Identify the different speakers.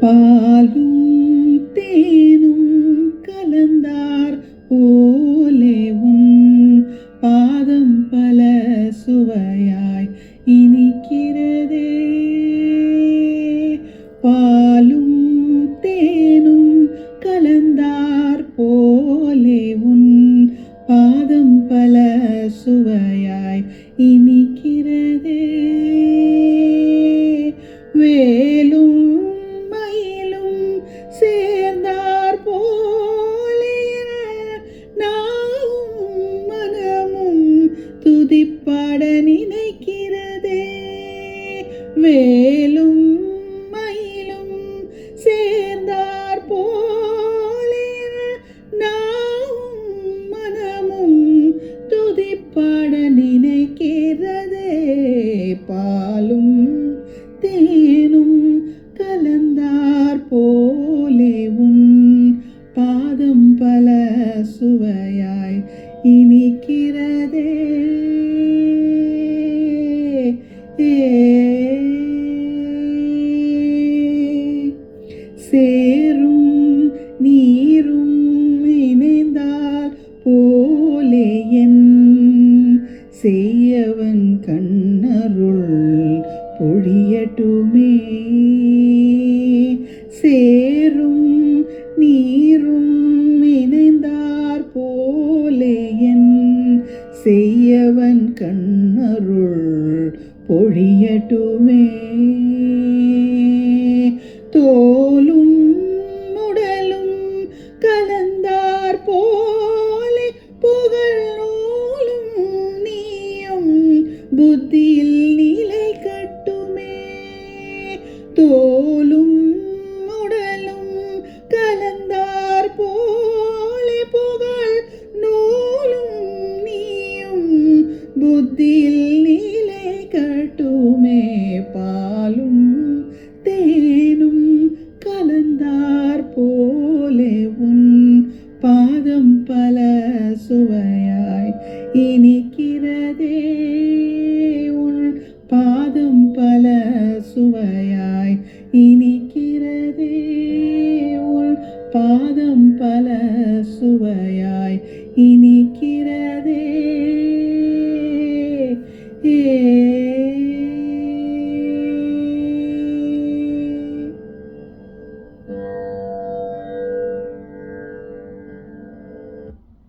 Speaker 1: பாலும் தேனும் கலந்தார் போலே உன் பாதம் பல சுவையாய் இனிக்கிறதே. பாலும் தேனும் கலந்தார் போலே உன் பாதம் பல சுவையாய் இனிக்கிறதே. வேலும் மயிலும் சேர்ந்தார் போலே நாவும் மனமும் துதிப்பாட நினைக்கிறதே. வேலும் மயிலும் சேர்ந்தார் போலே நாவும் மனமும் துதிப்பாட நினைக்கிறதே. பாலும் தேனும் கலந்தார் போலே உன் பாதம் பல சுவையாய் இனிக்கிறதே. சேரும் நீரும் இணைந்தார் போலே என் செய்யவன் கண்ணருள் பொழியட்டுமே. சேரும் நீரும் இணைந்தார் போலே என் செய்யவன் கண்ணருள் பொழியட்டுமே. தோலும் உடலும் கலந்தார் போலே புகழ் நூலும் நீயும் புத்தியில் நிலை கட்டுமே. தோலும் உடலும் கலந்தார் போலே புகழ் நூலும் நீயும் புத்தியில் நிலை கட்டுமே. பாலும் தேனும் கலந்தார் போலே உன் பாதம் பல சுவையாய் இனிக்கிறதே. உன் பாதம் பல சுவையாய் இனிக்கிறதே. உன் பாதம் பல சுவையாய் இனிக்கிறதே.